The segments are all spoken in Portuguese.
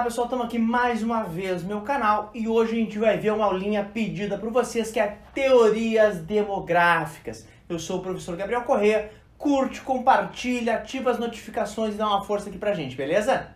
Olá pessoal, estamos aqui mais uma vez no meu canal e hoje a gente vai ver uma aulinha pedida por vocês que é Teorias Demográficas. Eu sou o professor Gabriel Corrêa, curte, compartilha, ativa as notificações e dá uma força aqui pra gente, beleza?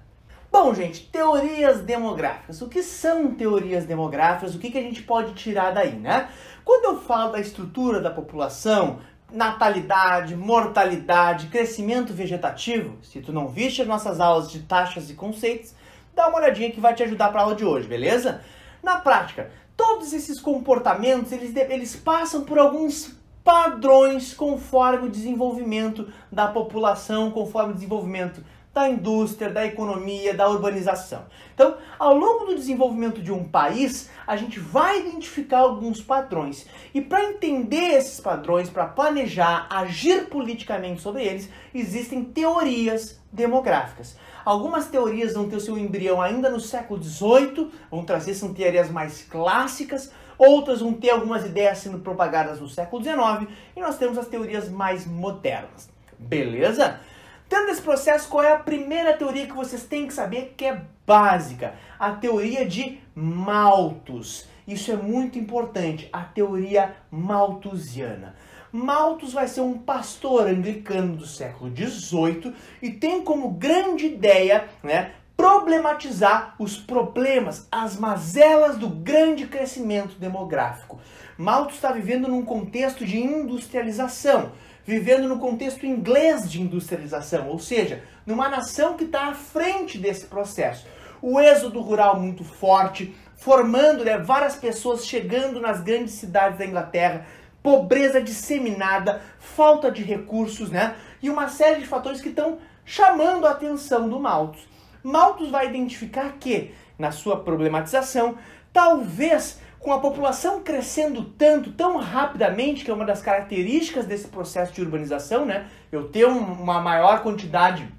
Bom gente, teorias demográficas. O que são teorias demográficas? O que a gente pode tirar daí, né? Quando eu falo da estrutura da população, natalidade, mortalidade, crescimento vegetativo, se tu não viste as nossas aulas de taxas e conceitos, dá uma olhadinha que vai te ajudar para a aula de hoje, beleza? Na prática, todos esses comportamentos, eles passam por alguns padrões conforme o desenvolvimento da população, conforme o desenvolvimento da indústria, da economia, da urbanização. Então, ao longo do desenvolvimento de um país, a gente vai identificar alguns padrões. E para entender esses padrões, para planejar, agir politicamente sobre eles, existem teorias demográficas. Algumas teorias vão ter o seu embrião ainda no século XVIII, vão trazer, são teorias mais clássicas, outras vão ter algumas ideias sendo propagadas no século XIX, e nós temos as teorias mais modernas. Beleza? Dentro desse processo, qual é a primeira teoria que vocês têm que saber que é básica? A teoria de Malthus. Isso é muito importante, a teoria malthusiana. Malthus vai ser um pastor anglicano do século XVIII e tem como grande ideia, problematizar os problemas, as mazelas do grande crescimento demográfico. Malthus está vivendo num contexto de industrialização, vivendo no contexto inglês de industrialização, ou seja, numa nação que está à frente desse processo. O êxodo rural muito forte, formando várias pessoas chegando nas grandes cidades da Inglaterra, pobreza disseminada, falta de recursos, e uma série de fatores que estão chamando a atenção do Malthus. Malthus vai identificar que, na sua problematização, talvez com a população crescendo tanto, tão rapidamente, que é uma das características desse processo de urbanização, eu ter uma maior quantidade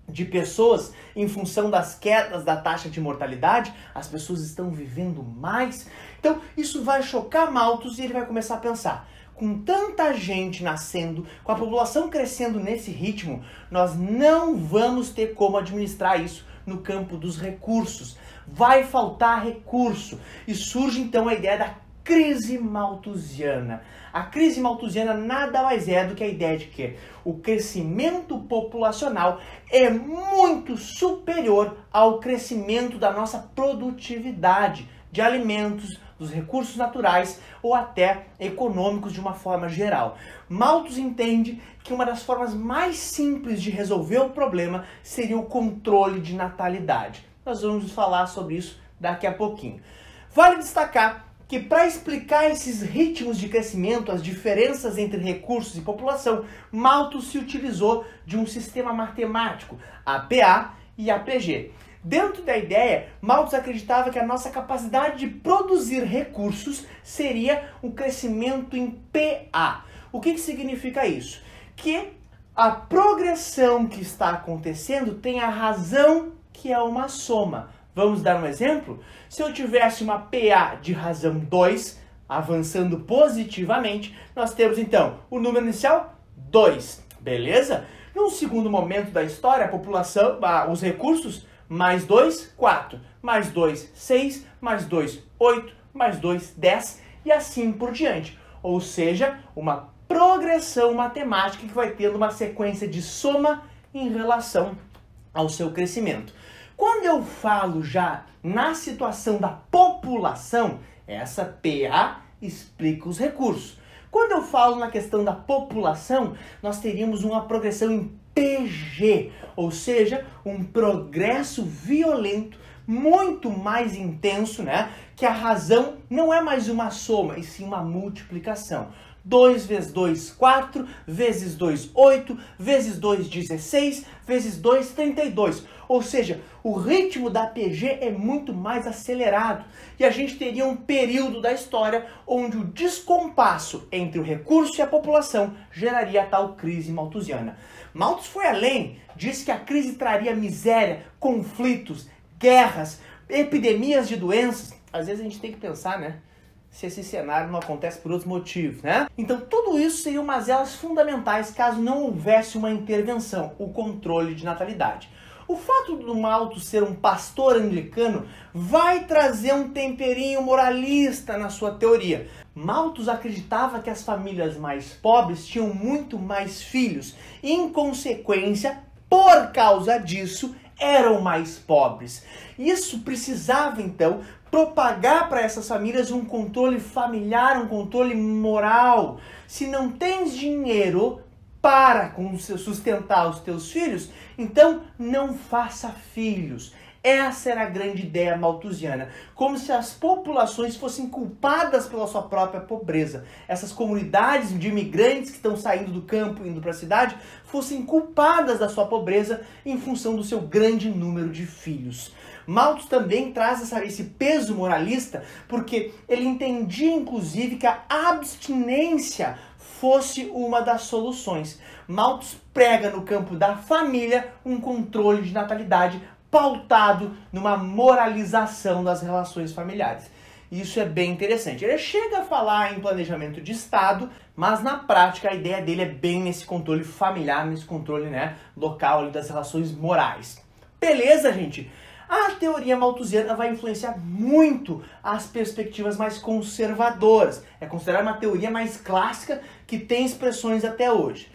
de pessoas em função das quedas da taxa de mortalidade, as pessoas estão vivendo mais. Então, isso vai chocar Malthus e ele vai começar a pensar: com tanta gente nascendo, com a população crescendo nesse ritmo, nós não vamos ter como administrar isso no campo dos recursos. Vai faltar recurso. E surge então a ideia da crise malthusiana. A crise malthusiana nada mais é do que a ideia de que o crescimento populacional é muito superior ao crescimento da nossa produtividade de alimentos, dos recursos naturais ou até econômicos de uma forma geral. Malthus entende que uma das formas mais simples de resolver o problema seria o controle de natalidade. Nós vamos falar sobre isso daqui a pouquinho. Vale destacar que para explicar esses ritmos de crescimento, as diferenças entre recursos e população, Malthus se utilizou de um sistema matemático, APA e APG. Dentro da ideia, Malthus acreditava que a nossa capacidade de produzir recursos seria um crescimento em PA. O que significa isso? Que a progressão que está acontecendo tem a razão que é uma soma. Vamos dar um exemplo? Se eu tivesse uma PA de razão 2, avançando positivamente, nós temos então o número inicial 2, beleza? Num segundo momento da história, a população, os recursos, mais 2, 4, mais 2, 6, mais 2, 8, mais 2, 10 e assim por diante. Ou seja, uma progressão matemática que vai tendo uma sequência de soma em relação ao seu crescimento. Quando eu falo já na situação da população, essa PA explica os recursos. Quando eu falo na questão da população, nós teríamos uma progressão em PG, ou seja, um progresso violento, muito mais intenso, que a razão não é mais uma soma, e sim uma multiplicação. 2 vezes 2, 4, vezes 2, 8, vezes 2, 16, vezes 2, 32. Ou seja, o ritmo da PG é muito mais acelerado. E a gente teria um período da história onde o descompasso entre o recurso e a população geraria a tal crise malthusiana. Malthus foi além, disse que a crise traria miséria, conflitos, guerras, epidemias de doenças. Às vezes a gente tem que pensar, se esse cenário não acontece por outros motivos, Então tudo isso seriam mazelas fundamentais caso não houvesse uma intervenção, o controle de natalidade. O fato do Malthus ser um pastor anglicano vai trazer um temperinho moralista na sua teoria. Malthus acreditava que as famílias mais pobres tinham muito mais filhos e, em consequência, por causa disso, eram mais pobres. Isso precisava, então, propagar para essas famílias um controle familiar, um controle moral. Se não tens dinheiro para sustentar os teus filhos, então não faça filhos. Essa era a grande ideia malthusiana, como se as populações fossem culpadas pela sua própria pobreza. Essas comunidades de imigrantes que estão saindo do campo e indo para a cidade fossem culpadas da sua pobreza em função do seu grande número de filhos. Malthus também traz esse peso moralista porque ele entendia, inclusive, que a abstinência fosse uma das soluções. Malthus prega no campo da família um controle de natalidade pautado numa moralização das relações familiares. Isso é bem interessante. Ele chega a falar em planejamento de Estado, mas na prática a ideia dele é bem nesse controle familiar, nesse controle, local ali, das relações morais. Beleza, gente? A teoria malthusiana vai influenciar muito as perspectivas mais conservadoras. É considerada uma teoria mais clássica que tem expressões até hoje.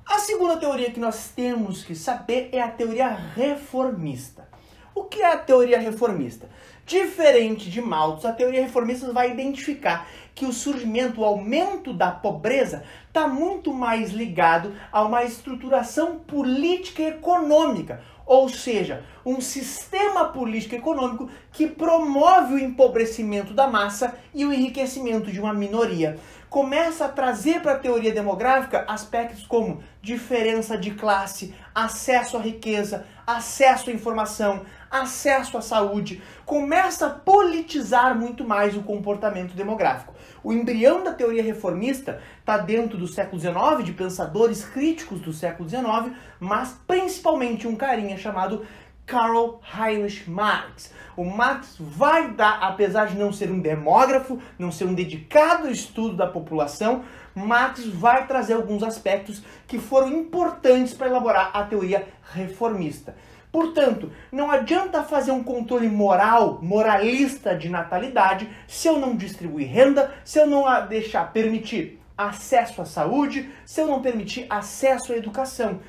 A segunda teoria que nós temos que saber é a teoria reformista. O que é a teoria reformista? Diferente de Malthus, a teoria reformista vai identificar que o surgimento, o aumento da pobreza está muito mais ligado a uma estruturação política e econômica, ou seja, um sistema político e econômico que promove o empobrecimento da massa e o enriquecimento de uma minoria. Começa a trazer para a teoria demográfica aspectos como diferença de classe, acesso à riqueza, acesso à informação, acesso à saúde. Começa a politizar muito mais o comportamento demográfico. O embrião da teoria reformista está dentro do século XIX, de pensadores críticos do século XIX, mas principalmente um carinha chamado Karl Heinrich Marx. O Marx vai dar, apesar de não ser um demógrafo, não ser um dedicado ao estudo da população, Marx vai trazer alguns aspectos que foram importantes para elaborar a teoria reformista. Portanto, não adianta fazer um controle moralista de natalidade se eu não distribuir renda, se eu não permitir acesso à saúde, se eu não permitir acesso à educação.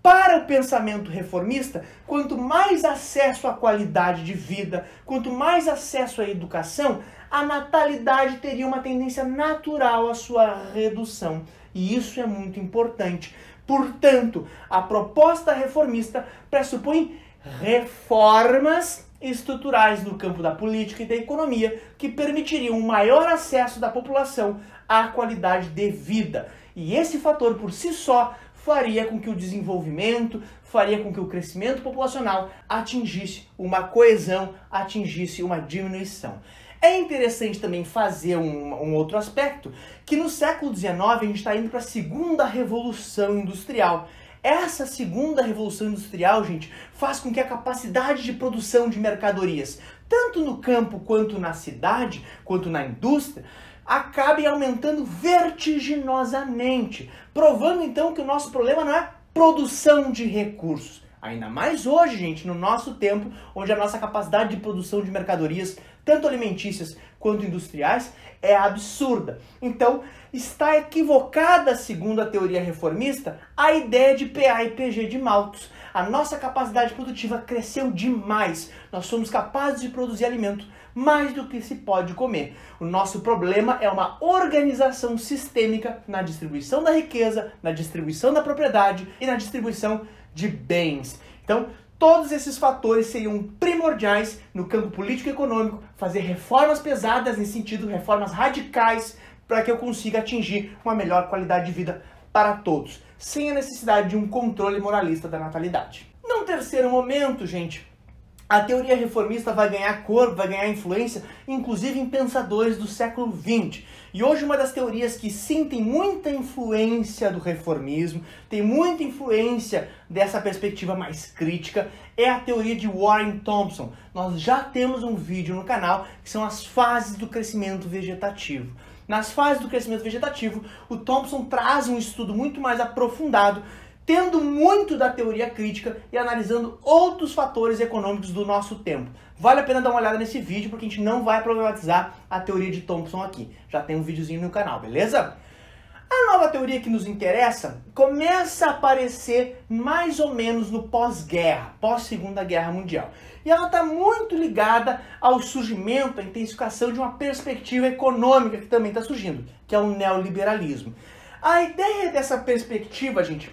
Para o pensamento reformista, quanto mais acesso à qualidade de vida, quanto mais acesso à educação, a natalidade teria uma tendência natural à sua redução. E isso é muito importante. Portanto, a proposta reformista pressupõe reformas estruturais no campo da política e da economia que permitiriam um maior acesso da população à qualidade de vida. E esse fator por si só faria com que o desenvolvimento, faria com que o crescimento populacional atingisse uma coesão, atingisse uma diminuição. É interessante também fazer um outro aspecto, que no século XIX a gente está indo para a segunda revolução industrial. Essa segunda revolução industrial, gente, faz com que a capacidade de produção de mercadorias, tanto no campo quanto na cidade, quanto na indústria, acabem aumentando vertiginosamente, provando então que o nosso problema não é produção de recursos. Ainda mais hoje, gente, no nosso tempo, onde a nossa capacidade de produção de mercadorias, tanto alimentícias quanto industriais, é absurda. Então, está equivocada, segundo a teoria reformista, a ideia de PA e PG de Malthus. A nossa capacidade produtiva cresceu demais. Nós somos capazes de produzir alimento mais do que se pode comer. O nosso problema é uma organização sistêmica na distribuição da riqueza, na distribuição da propriedade e na distribuição de bens. Então, todos esses fatores seriam primordiais no campo político e econômico, fazer reformas pesadas nesse sentido, reformas radicais, para que eu consiga atingir uma melhor qualidade de vida para todos, sem a necessidade de um controle moralista da natalidade. Num terceiro momento, gente, a teoria reformista vai ganhar corpo, vai ganhar influência, inclusive em pensadores do século XX. E hoje uma das teorias que sim tem muita influência do reformismo, tem muita influência dessa perspectiva mais crítica, é a teoria de Warren Thompson. Nós já temos um vídeo no canal que são as fases do crescimento vegetativo. Nas fases do crescimento vegetativo, o Thompson traz um estudo muito mais aprofundado tendo muito da teoria crítica e analisando outros fatores econômicos do nosso tempo. Vale a pena dar uma olhada nesse vídeo, porque a gente não vai problematizar a teoria de Thompson aqui. Já tem um videozinho no canal, beleza? A nova teoria que nos interessa começa a aparecer mais ou menos no pós-guerra, pós-Segunda Guerra Mundial. E ela está muito ligada ao surgimento, à intensificação de uma perspectiva econômica que também está surgindo, que é o neoliberalismo. A ideia dessa perspectiva, gente,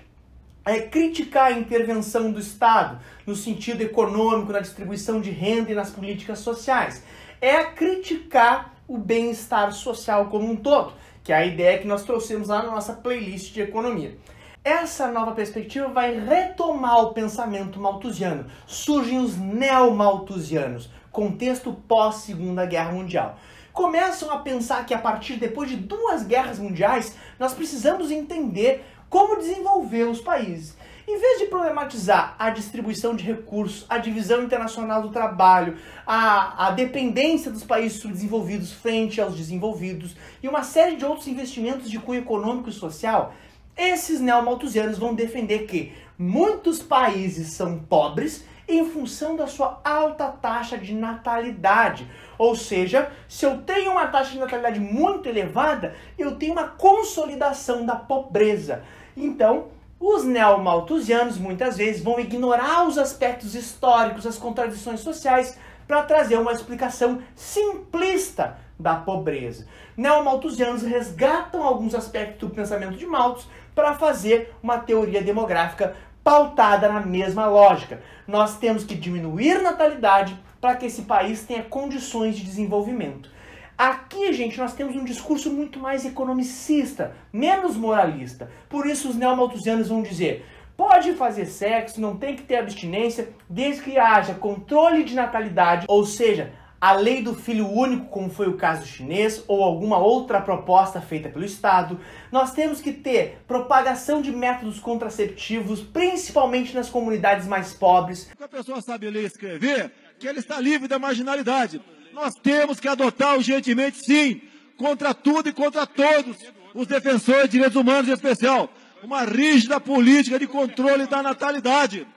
é criticar a intervenção do Estado no sentido econômico, na distribuição de renda e nas políticas sociais. É criticar o bem-estar social como um todo, que é a ideia que nós trouxemos lá na nossa playlist de economia. Essa nova perspectiva vai retomar o pensamento malthusiano. Surgem os neo-malthusianos, contexto pós-Segunda Guerra Mundial. Começam a pensar que a partir depois de 2 guerras mundiais, nós precisamos entender como desenvolver os países. Em vez de problematizar a distribuição de recursos, a divisão internacional do trabalho, a dependência dos países subdesenvolvidos frente aos desenvolvidos e uma série de outros investimentos de cunho econômico e social, esses neo-malthusianos vão defender que muitos países são pobres em função da sua alta taxa de natalidade. Ou seja, se eu tenho uma taxa de natalidade muito elevada, eu tenho uma consolidação da pobreza. Então, os neo-malthusianos muitas vezes vão ignorar os aspectos históricos, as contradições sociais, para trazer uma explicação simplista da pobreza. Neo-malthusianos resgatam alguns aspectos do pensamento de Malthus para fazer uma teoria demográfica pautada na mesma lógica. Nós temos que diminuir a natalidade para que esse país tenha condições de desenvolvimento. Aqui, gente, nós temos um discurso muito mais economicista, menos moralista. Por isso os neo-malthusianos vão dizer: pode fazer sexo, não tem que ter abstinência, desde que haja controle de natalidade, ou seja, a lei do filho único, como foi o caso chinês, ou alguma outra proposta feita pelo Estado. Nós temos que ter propagação de métodos contraceptivos, principalmente nas comunidades mais pobres. Se a pessoa sabe ler e escrever, que ela está livre da marginalidade. Nós temos que adotar urgentemente, sim, contra tudo e contra todos os defensores de direitos humanos, em especial, uma rígida política de controle da natalidade.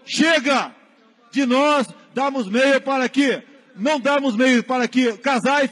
Chega de nós darmos meio para que, não darmos meio para que casais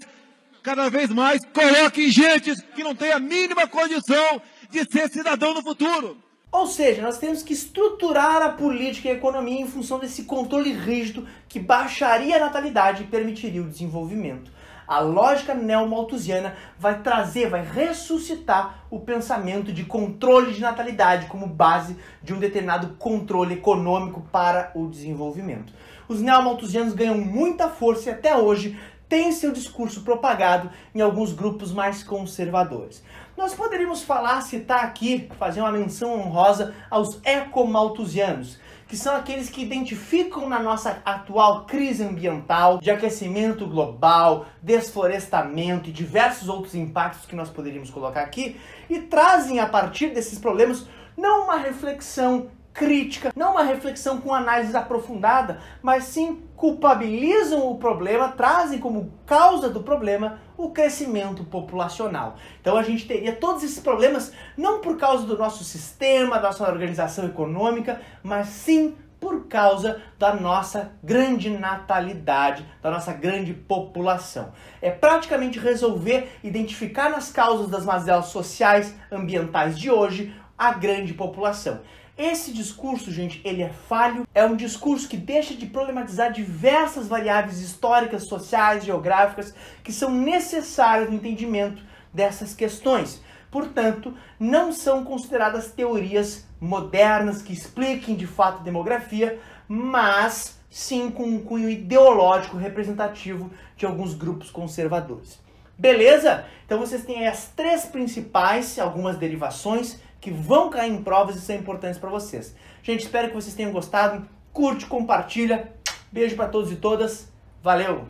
cada vez mais coloquem gente que não tem a mínima condição de ser cidadão no futuro. Ou seja, nós temos que estruturar a política e a economia em função desse controle rígido que baixaria a natalidade e permitiria o desenvolvimento. A lógica neo-malthusiana vai trazer, vai ressuscitar o pensamento de controle de natalidade como base de um determinado controle econômico para o desenvolvimento. Os neo-malthusianos ganham muita força e até hoje tem seu discurso propagado em alguns grupos mais conservadores. Nós poderíamos citar aqui, fazer uma menção honrosa aos eco-malthusianos, que são aqueles que identificam na nossa atual crise ambiental, de aquecimento global, desflorestamento e diversos outros impactos que nós poderíamos colocar aqui, e trazem a partir desses problemas não uma reflexão crítica, não uma reflexão com análise aprofundada, mas sim culpabilizam o problema, trazem como causa do problema o crescimento populacional. Então a gente teria todos esses problemas não por causa do nosso sistema, da nossa organização econômica, mas sim por causa da nossa grande natalidade, da nossa grande população. É praticamente resolver identificar nas causas das mazelas sociais, ambientais de hoje, a grande população. Esse discurso, gente, ele é falho, é um discurso que deixa de problematizar diversas variáveis históricas, sociais, geográficas, que são necessárias no entendimento dessas questões. Portanto, não são consideradas teorias modernas que expliquem de fato a demografia, mas sim com um cunho ideológico representativo de alguns grupos conservadores. Beleza? Então vocês têm aí as 3 principais, algumas derivações, que vão cair em provas e são importantes para vocês. Gente, espero que vocês tenham gostado. Curte, compartilha. Beijo para todos e todas. Valeu!